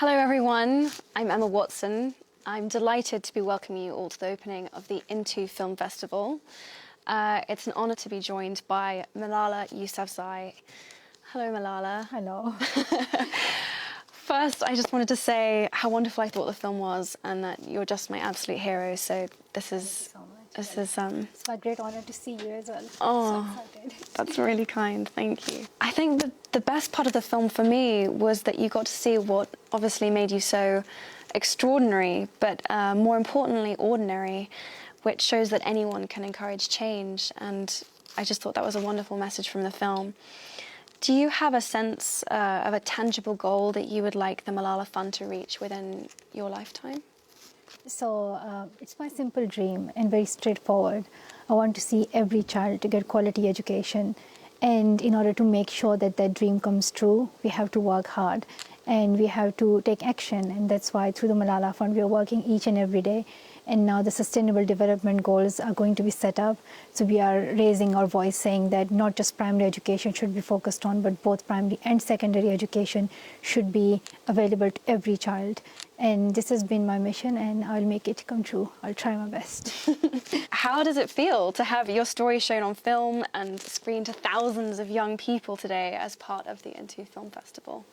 Hello everyone, I'm Emma Watson. I'm delighted to be welcoming you all to the opening of the Into Film Festival. It's an honour to be joined by Malala Yousafzai. Hello Malala. Hello. First, I just wanted to say how wonderful I thought the film was and that you're just my absolute hero, so this is... It's my great honour to see you as well. Oh, so excited. That's really kind, thank you. I think the best part of the film for me was that you got to see what obviously made you so extraordinary, but more importantly, ordinary, which shows that anyone can encourage change, and I just thought that was a wonderful message from the film. Do you have a sense of a tangible goal that you would like the Malala Fund to reach within your lifetime? So it's my simple dream and very straightforward. I want to see every child to get quality education. And in order to make sure that that dream comes true, we have to work hard and we have to take action. And that's why through the Malala Fund, we are working each and every day. And now the Sustainable Development Goals are going to be set up. So we are raising our voice saying that not just primary education should be focused on, but both primary and secondary education should be available to every child. And this has been my mission, and I'll make it come true. I'll try my best. How does it feel to have your story shown on film and screened to thousands of young people today as part of the Into Film Festival?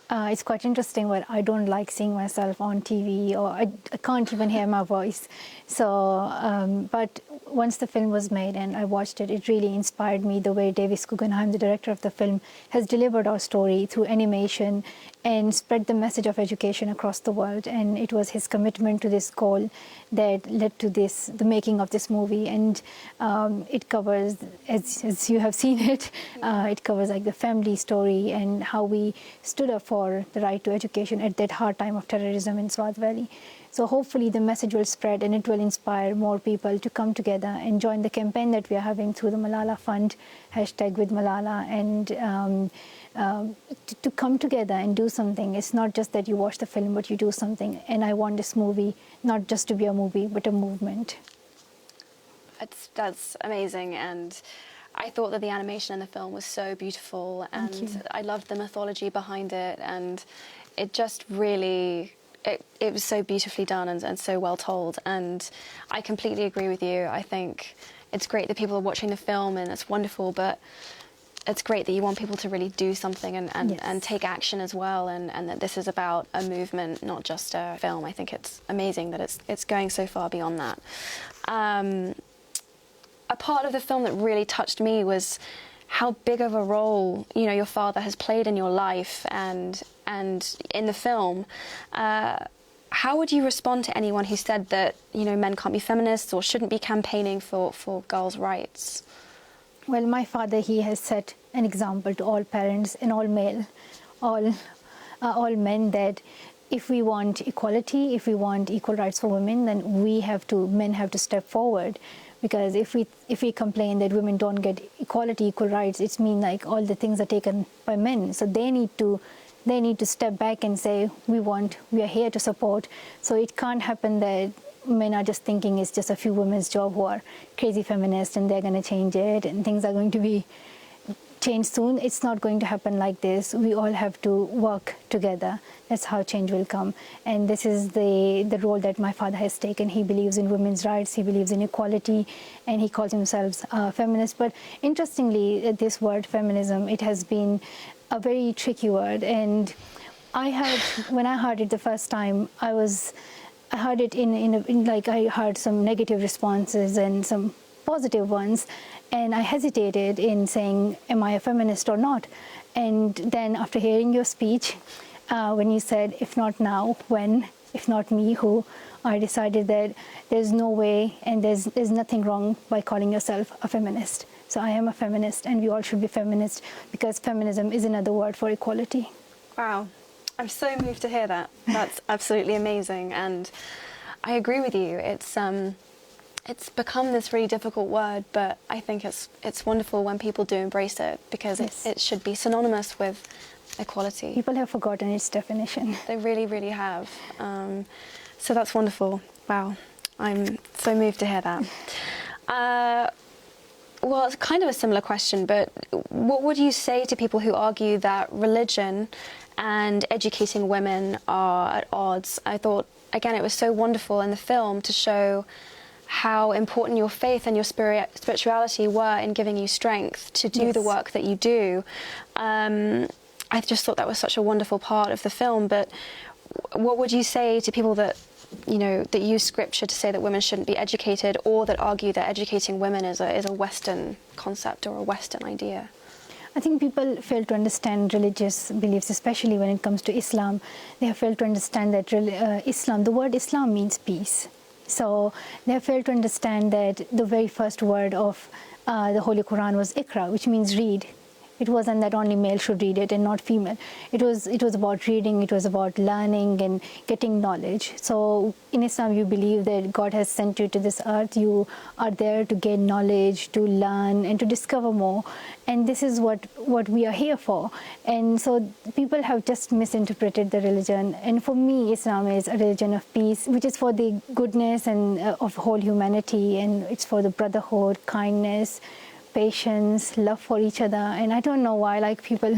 It's quite interesting, but I don't like seeing myself on TV, or I can't even hear my voice. So, but once the film was made and I watched it, it really inspired me the way Davis Guggenheim, the director of the film, has delivered our story through animation and spread the message of education across the world. And it was his commitment to this goal that led to the making of this movie. And it covers, as you have seen it, it covers like the family story and how we stood up for the right to education at that hard time of terrorism in Swat Valley. So hopefully the message will spread and it will inspire more people to come together and join the campaign that we are having through the Malala Fund, #WithMalala, and to come together and do something. It's not just that you watch the film, but you do something. And I want this movie not just to be a movie, but a movement. That's amazing, and I thought that the animation in the film was so beautiful, and I loved the mythology behind it, and it just really, it was so beautifully done and so well told, and I completely agree with you. I think it's great that people are watching the film, and it's wonderful, but it's great that you want people to really do something and take action as well, and that this is about a movement, not just a film. I think it's amazing that it's going so far beyond that. A part of the film that really touched me was how big of a role, you know, your father has played in your life and in the film. How would you respond to anyone who said that, you know, men can't be feminists or shouldn't be campaigning for girls' rights? Well, my father, he has set an example to all parents and all men, that if we want equality, if we want equal rights for women, then men have to step forward. Because if we complain that women don't get equality, equal rights, it's mean like all the things are taken by men. So they need to step back and say, we are here to support. So it can't happen that men are just thinking it's just a few women's job who are crazy feminists and they're going to change it and things are going to be changed soon. It's not going to happen like this. We all have to work together. That's how change will come. And this is the role that my father has taken. He believes in women's rights, he believes in equality, and he calls himself a feminist. But interestingly, this word feminism, it has been a very tricky word. And when I heard it the first time, I heard it I heard some negative responses and some positive ones, and I hesitated in saying, am I a feminist or not? And then after hearing your speech, when you said, if not now, when? If not me, who? I decided that there's no way and there's nothing wrong by calling yourself a feminist. So I am a feminist, and we all should be feminists, because feminism is another word for equality. Wow. I'm so moved to hear that. That's absolutely amazing, and I agree with you. It's become this really difficult word, but I think it's wonderful when people do embrace it, because it should be synonymous with equality. People have forgotten its definition. They really, really have. So that's wonderful. Wow. I'm so moved to hear that. Well, it's kind of a similar question, but what would you say to people who argue that religion and educating women are at odds? I thought, again, it was so wonderful in the film to show how important your faith and your spirituality were in giving you strength to do the work that you do. I just thought that was such a wonderful part of the film. But what would you say to people that, you know, that use scripture to say that women shouldn't be educated, or that argue that educating women is a Western concept or a Western idea? I think people fail to understand religious beliefs, especially when it comes to Islam. They have failed to understand that Islam, the word Islam means peace. So they have failed to understand that the very first word of the Holy Quran was Iqra, which means read. It wasn't that only male should read it and not female. It was about reading, it was about learning and getting knowledge. So in Islam, you believe that God has sent you to this earth. You are there to gain knowledge, to learn and to discover more. And this is what we are here for. And so people have just misinterpreted the religion. And for me, Islam is a religion of peace, which is for the goodness and of whole humanity, and it's for the brotherhood, kindness, patience, love for each other. And I don't know why, like, people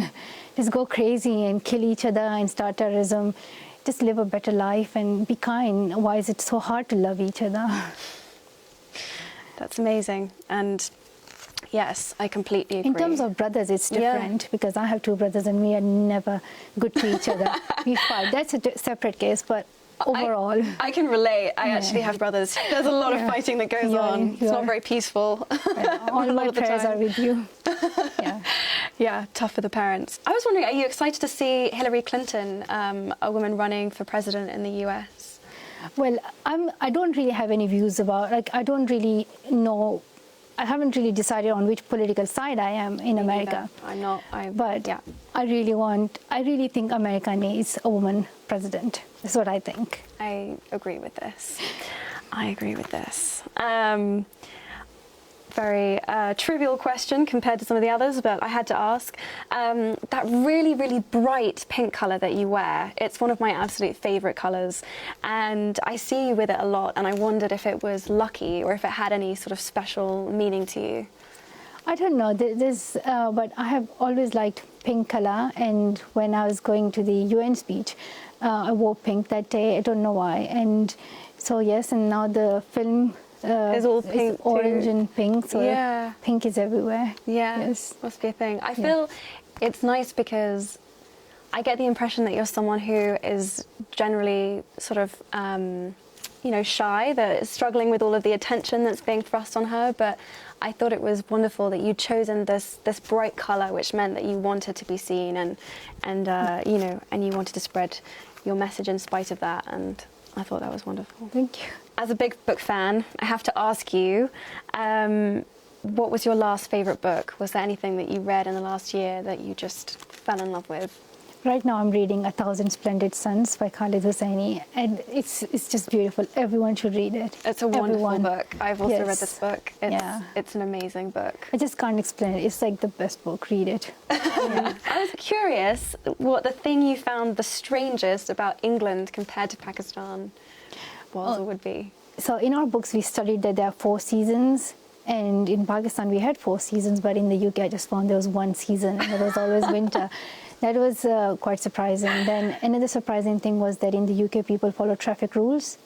just go crazy and kill each other and start terrorism. Just live a better life and be kind. Why is it so hard to love each other? That's amazing. And yes, I completely agree. In terms of brothers, it's different, because I have two brothers and we are never good to each other. We fight. That's a separate case, but overall, I can relate. I actually have brothers. There's a lot of fighting that goes on. It's not very peaceful. All my prayers are with you. Yeah, tough for the parents. I was wondering, are you excited to see Hillary Clinton, a woman running for president in the US? Well, I don't really have any views about, like, I don't really know. I haven't really decided on which political side I am in America. I'm not. But I really think America needs a woman president. That's what I think. I agree with this. Very trivial question compared to some of the others, but I had to ask. That really, really bright pink colour that you wear, it's one of my absolute favourite colours, and I see you with it a lot, and I wondered if it was lucky or if it had any sort of special meaning to you. I don't know. But I have always liked pink colour, and when I was going to the UN speech, I wore pink that day. I don't know why. And so yes, and now the film is all pink, orange too. and pink. So pink is everywhere. Yeah, yes, must be a thing. I feel it's nice because I get the impression that you're someone who is generally sort of, shy, that is struggling with all of the attention that's being thrust on her. But I thought it was wonderful that you'd chosen this bright colour, which meant that you wanted to be seen and you wanted to spread your message in spite of that. And I thought that was wonderful. Thank you. As a big book fan, I have to ask you, what was your last favourite book? Was there anything that you read in the last year that you just fell in love with? Right now I'm reading A Thousand Splendid Suns by Khalid Hosseini, and it's just beautiful. Everyone should read it. It's a wonderful book. I've also read this book. It's an amazing book. I just can't explain it. It's like the best book. Read it. I was curious what the thing you found the strangest about England compared to Pakistan was or would be. So in our books we studied that there are 4 seasons, and in Pakistan we had 4 seasons, but in the UK I just found there was 1 season, and it was always winter. That was quite surprising. Then another surprising thing was that in the UK people follow traffic rules.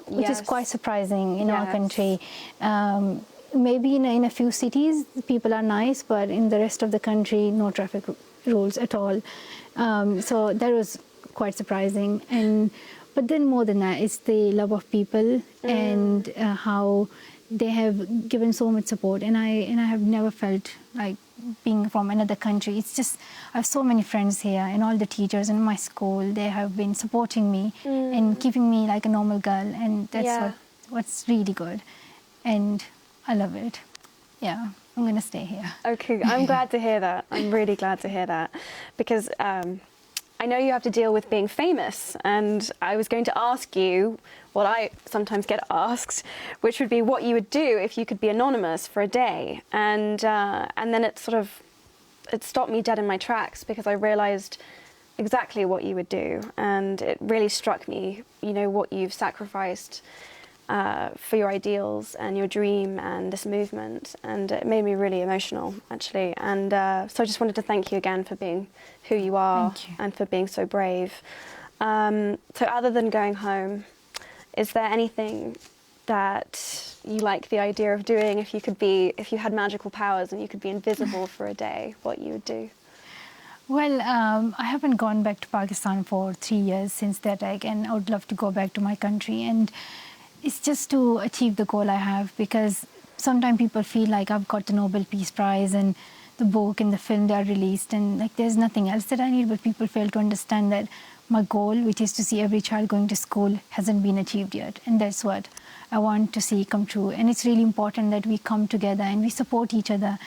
Which is quite surprising in our country. Maybe in a few cities people are nice, but in the rest of the country no traffic rules at all. So that was quite surprising. But then more than that, it's the love of people and how they have given so much support. And I have never felt like being from another country. It's just, I have so many friends here, and all the teachers in my school, they have been supporting me and keeping me like a normal girl. And that's what's really good. And I love it. Yeah, I'm going to stay here. Okay, I'm glad to hear that. I'm really glad to hear that. Because I know you have to deal with being famous, and I was going to ask you what I sometimes get asked, which would be what you would do if you could be anonymous for a day. And then it stopped me dead in my tracks, because I realised exactly what you would do, and it really struck me, what you've sacrificed for your ideals and your dream and this movement, and it made me really emotional, actually. And so I just wanted to thank you again for being who you are. Thank you. And for being so brave. So other than going home, is there anything that you like the idea of doing if you had magical powers and you could be invisible for a day, what you would do? Well, I haven't gone back to Pakistan for 3 years since the attack, and I would love to go back to my country. And it's just to achieve the goal I have, because sometimes people feel like I've got the Nobel Peace Prize and the book and the film they are released, and like there's nothing else that I need. But people fail to understand that my goal, which is to see every child going to school, hasn't been achieved yet, and that's what I want to see come true. And it's really important that we come together and we support each other.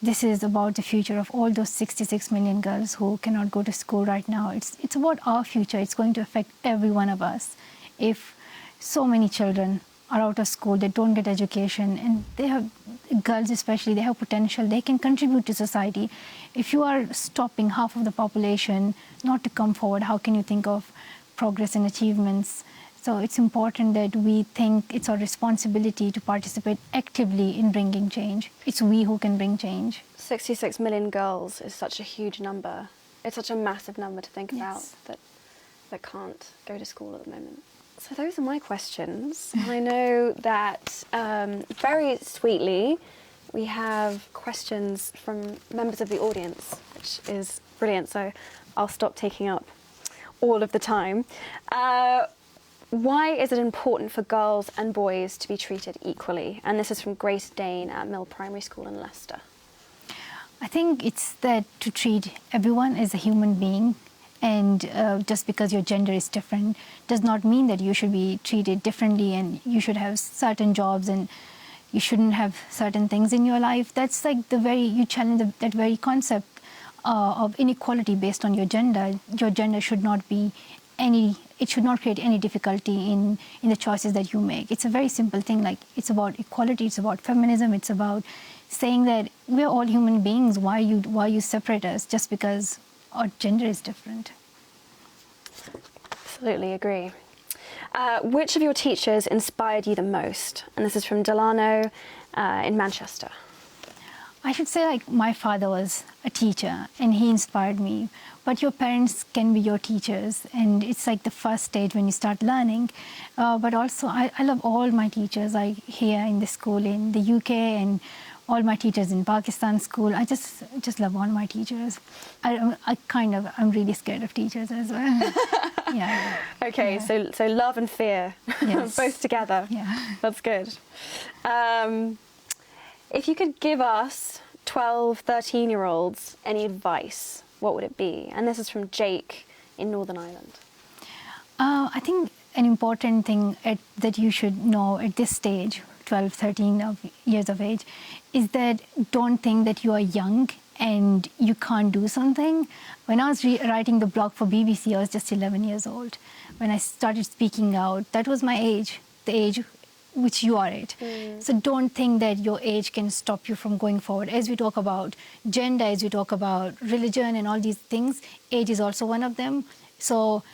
This is about the future of all those 66 million girls who cannot go to school right now. It's about our future. It's going to affect every one of us. If so many children are out of school, they don't get education, and they have, girls especially, they have potential, they can contribute to society. If you are stopping half of the population not to come forward, how can you think of progress and achievements? So it's important that we think it's our responsibility to participate actively in bringing change. It's we who can bring change. 66 million girls is such a huge number. It's such a massive number to think about that can't go to school at the moment. So those are my questions. And I know that very sweetly we have questions from members of the audience, which is brilliant. So I'll stop taking up all of the time. Why is it important for girls and boys to be treated equally? And this is from Grace Dane at Mill Primary School in Leicester. I think it's that to treat everyone as a human being, and just because your gender is different does not mean that you should be treated differently and you should have certain jobs and you shouldn't have certain things in your life. That's like you challenge that very concept of inequality based on your gender. Your gender should not be it should not create any difficulty in the choices that you make. It's a very simple thing. Like, it's about equality, it's about feminism, it's about saying that we're all human beings. Why you separate us just because our gender is different? Absolutely agree. Which of your teachers inspired you the most? And this is from Delano in Manchester. I should say, like, my father was a teacher and he inspired me. But your parents can be your teachers, and it's like the first stage when you start learning. But also, I love all my teachers, like here in the school in the UK, and all my teachers in Pakistan school. I just love all my teachers. I'm really scared of teachers as well. Yeah. Okay, yeah. So love and fear, yes. both together. Yeah. That's good. If you could give us 12, 13-year-olds any advice, what would it be? And this is from Jake in Northern Ireland. I think an important thing that you should know at this stage, 12, 13 years of age, is that don't think that you are young and you can't do something. When I was writing the blog for BBC, I was just 11 years old. When I started speaking out, that was my age, the age which you are at. So don't think that your age can stop you from going forward. As we talk about gender, as we talk about religion and all these things, age is also one of them. So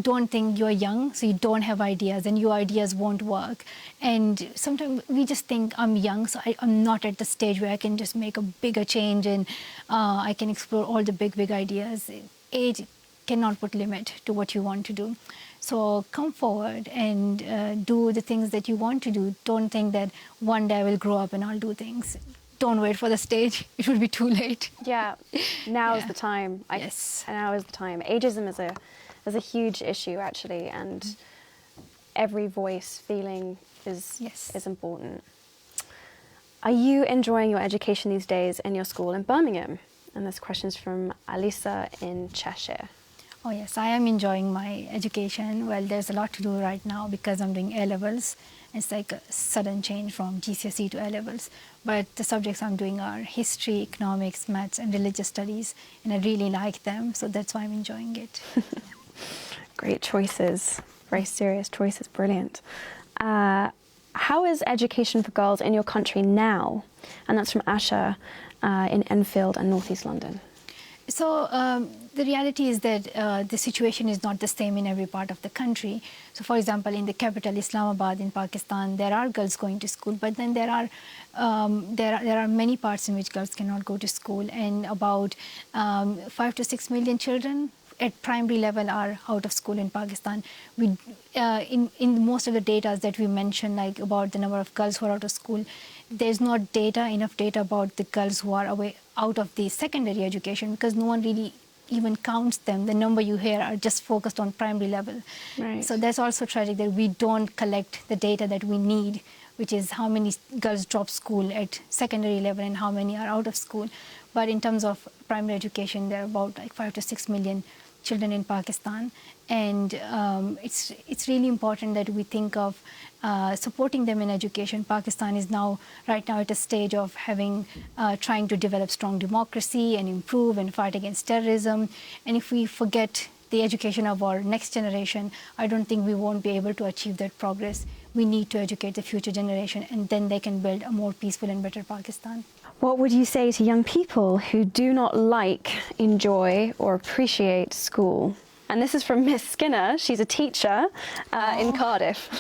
don't think you're young, so you don't have ideas and your ideas won't work. And sometimes we just think I'm young, so I'm not at the stage where I can just make a bigger change and I can explore all the big ideas. Age cannot put limit to what you want to do. So come forward and do the things that you want to do. Don't think that one day I will grow up and I'll do things. Don't wait for the stage. It will be too late. Yeah, now is the time. Yes. Now is the time. Ageism is a huge issue, actually, and every voice, feeling is important. Are you enjoying your education these days in your school in Birmingham? And this question's from Alisa in Cheshire. Oh yes, I am enjoying my education. Well, there's a lot to do right now because I'm doing A-levels. It's like a sudden change from GCSE to A-levels. But the subjects I'm doing are history, economics, maths, and religious studies, and I really like them, so that's why I'm enjoying it. Great choices, very serious choices, brilliant. How is education for girls in your country now? And that's from Asha in Enfield and North East London. So the reality is that the situation is not the same in every part of the country. So, for example, in the capital Islamabad in Pakistan, there are girls going to school, but then there are many parts in which girls cannot go to school, and about 5 to 6 million children at primary level are out of school in Pakistan. We, in most of the data that we mentioned, like about the number of girls who are out of school, there's not enough data about the girls who are out of the secondary education, because no one really even counts them. The number you hear are just focused on primary level. Right. So that's also tragic that we don't collect the data that we need, which is how many girls drop school at secondary level and how many are out of school. But in terms of primary education, there are about like 5 to 6 million children in Pakistan, and it's really important that we think of supporting them in education. Pakistan is right now at a stage of trying to develop strong democracy and improve and fight against terrorism. And if we forget the education of our next generation, I don't think we won't be able to achieve that progress. We need to educate the future generation, and then they can build a more peaceful and better Pakistan. What would you say to young people who do not like, enjoy, or appreciate school? And this is from Miss Skinner. She's a teacher in Cardiff.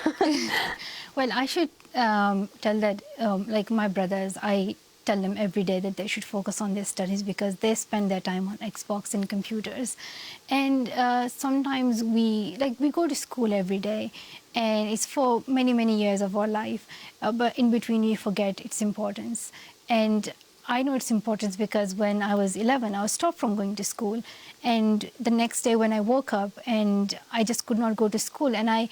Well, I should tell that, like my brothers, I tell them every day that they should focus on their studies, because they spend their time on Xbox and computers. And sometimes we go to school every day, and it's for many, many years of our life. But in between, we forget its importance. And I know its importance because when I was 11, I was stopped from going to school. And the next day when I woke up, and I just could not go to school, and I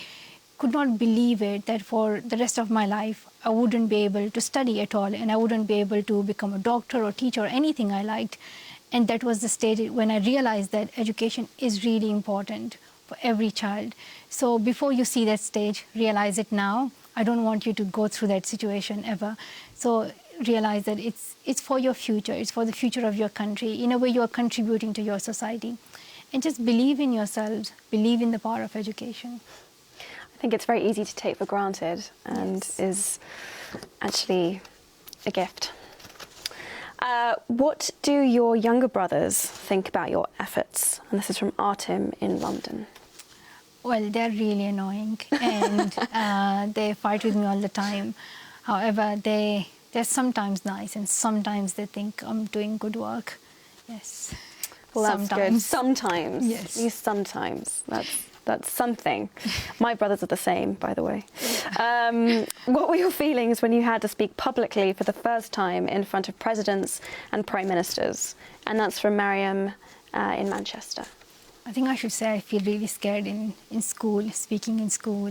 could not believe it, that for the rest of my life, I wouldn't be able to study at all, and I wouldn't be able to become a doctor or teacher or anything I liked. And that was the stage when I realized that education is really important for every child. So before you see that stage, realize it now. I don't want you to go through that situation ever. So realize that it's for your future, it's for the future of your country. In a way, you are contributing to your society. And just believe in yourselves, believe in the power of education. I think it's very easy to take for granted, and is actually a gift. What do your younger brothers think about your efforts? And this is from Artem in London. Well, they're really annoying, and they fight with me all the time. However, they're sometimes nice, and sometimes they think I'm doing good work. Yes. Well, that's sometimes. good. Sometimes. Yes. You sometimes. That's something. My brothers are the same, by the way. What were your feelings when you had to speak publicly for the first time in front of presidents and prime ministers? And that's from Mariam in Manchester. I think I should say I feel really scared in school, speaking in school.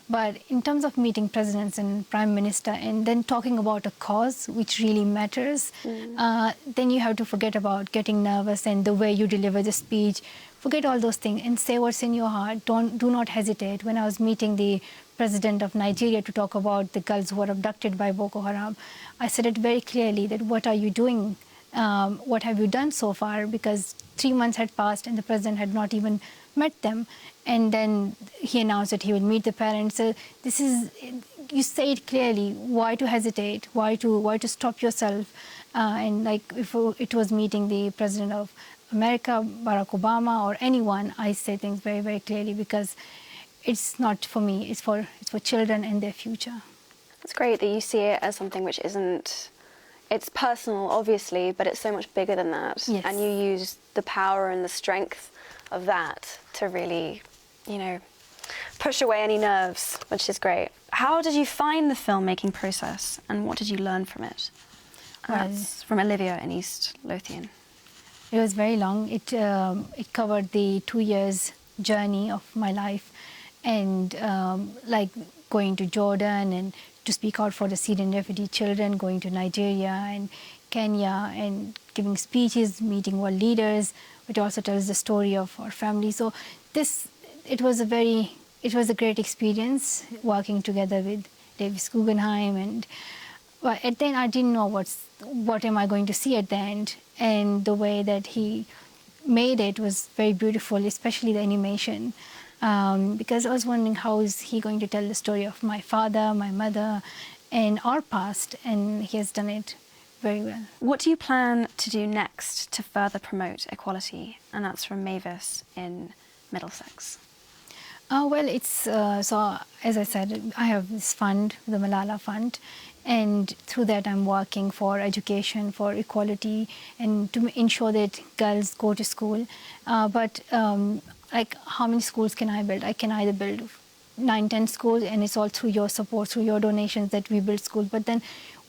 But in terms of meeting presidents and prime minister and then talking about a cause which really matters, then you have to forget about getting nervous and the way you deliver the speech. Forget all those things and say what's in your heart. Do not hesitate. When I was meeting the president of Nigeria to talk about the girls who were abducted by Boko Haram, I said it very clearly that what are you doing? What have you done so far? Because 3 months had passed and the president had not even met them. And then he announced that he will meet the parents. So this is, you say it clearly. Why to hesitate? Why to stop yourself? And like if it was meeting the president of America, Barack Obama, or anyone, I say things very, very clearly because it's not for me. It's for children and their future. It's great that you see it as something which isn't. It's personal, obviously, but it's so much bigger than that. Yes. And you use the power and the strength of that to really, push away any nerves, which is great. How did you find the filmmaking process, and what did you learn from it? That's from Olivia in East Lothian. It was very long. It covered the 2 years journey of my life, and like going to Jordan and to speak out for the Syrian refugee children, going to Nigeria and Kenya and giving speeches, meeting world leaders, which also tells the story of our family. So it was a great experience working together with Davis Guggenheim, and at the end I didn't know what am I going to see at the end, and the way that he made it was very beautiful, especially the animation. Because I was wondering how is he going to tell the story of my father, my mother, and our past, and he has done it very well. What do you plan to do next to further promote equality? And that's from Mavis in Middlesex. Well, it's so as I said, I have this fund, the Malala Fund, and through that I'm working for education, for equality, and to ensure that girls go to school. But like, how many schools can I build? I can either build 9, 10 schools, and it's all through your support, through your donations that we build schools. But then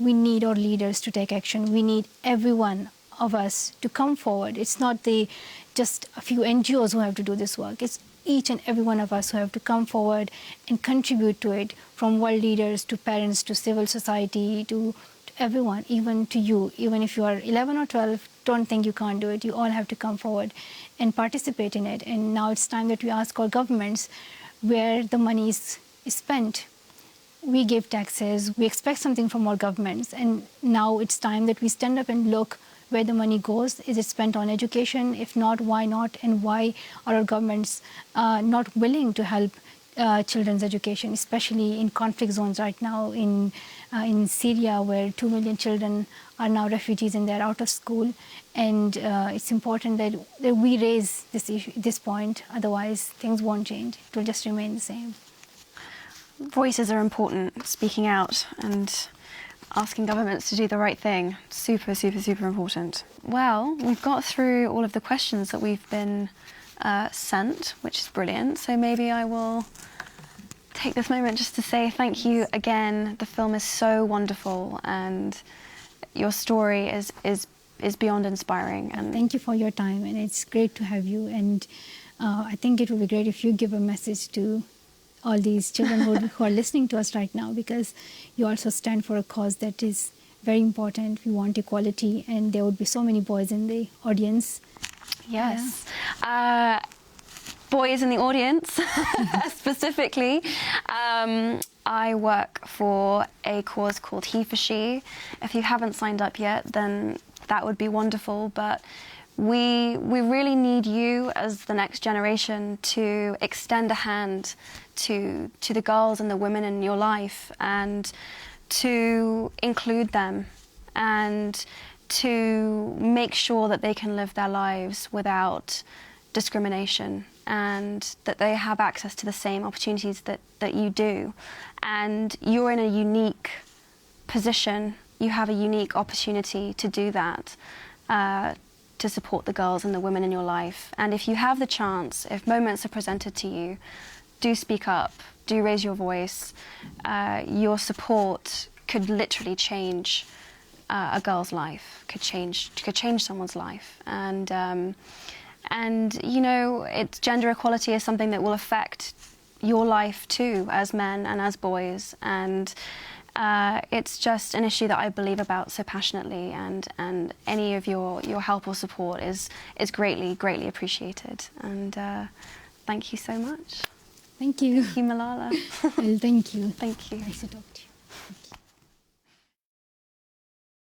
we need our leaders to take action. We need every one of us to come forward. It's not just a few NGOs who have to do this work. It's each and every one of us who have to come forward and contribute to it, from world leaders to parents to civil society to everyone, even to you. Even if you are 11 or 12, don't think you can't do it. You all have to come forward and participate in it. And now it's time that we ask our governments where the money is spent. We give taxes, we expect something from our governments, and now it's time that we stand up and look where the money goes. Is it spent on education? If not, why not? And why are our governments not willing to help children's education, especially in conflict zones right now in Syria, where 2 million children are now refugees and they're out of school. And it's important that we raise this issue, this point. Otherwise, things won't change. It will just remain the same. Voices are important, speaking out and asking governments to do the right thing. Super, super, super important. Well, we've got through all of the questions that we've been sent, which is brilliant. So maybe I will take this moment just to say thank you again. The film is so wonderful, and your story is beyond inspiring. And thank you for your time, and it's great to have you. And I think it would be great if you give a message to all these children who are listening to us right now, because you also stand for a cause that is very important. We want equality, and there would be so many boys in the audience. Yes. Yeah. Boys in the audience, specifically. I work for a cause called He for She. If you haven't signed up yet, then that would be wonderful. But we really need you as the next generation to extend a hand to the girls and the women in your life, and to include them, and to make sure that they can live their lives without discrimination, and that they have access to the same opportunities that you do. And you're in a unique position. You have a unique opportunity to do that, to support the girls and the women in your life. And if you have the chance, if moments are presented to you, do speak up, do raise your voice. Your support could literally change a girl's life, could change someone's life. And you know, gender equality is something that will affect your life too, as men and as boys. And it's just an issue that I believe about so passionately, and any of your help or support is greatly, greatly appreciated. And thank you so much. Thank you. Thank you, Malala. Well, thank you. Thank you. Nice to talk to you.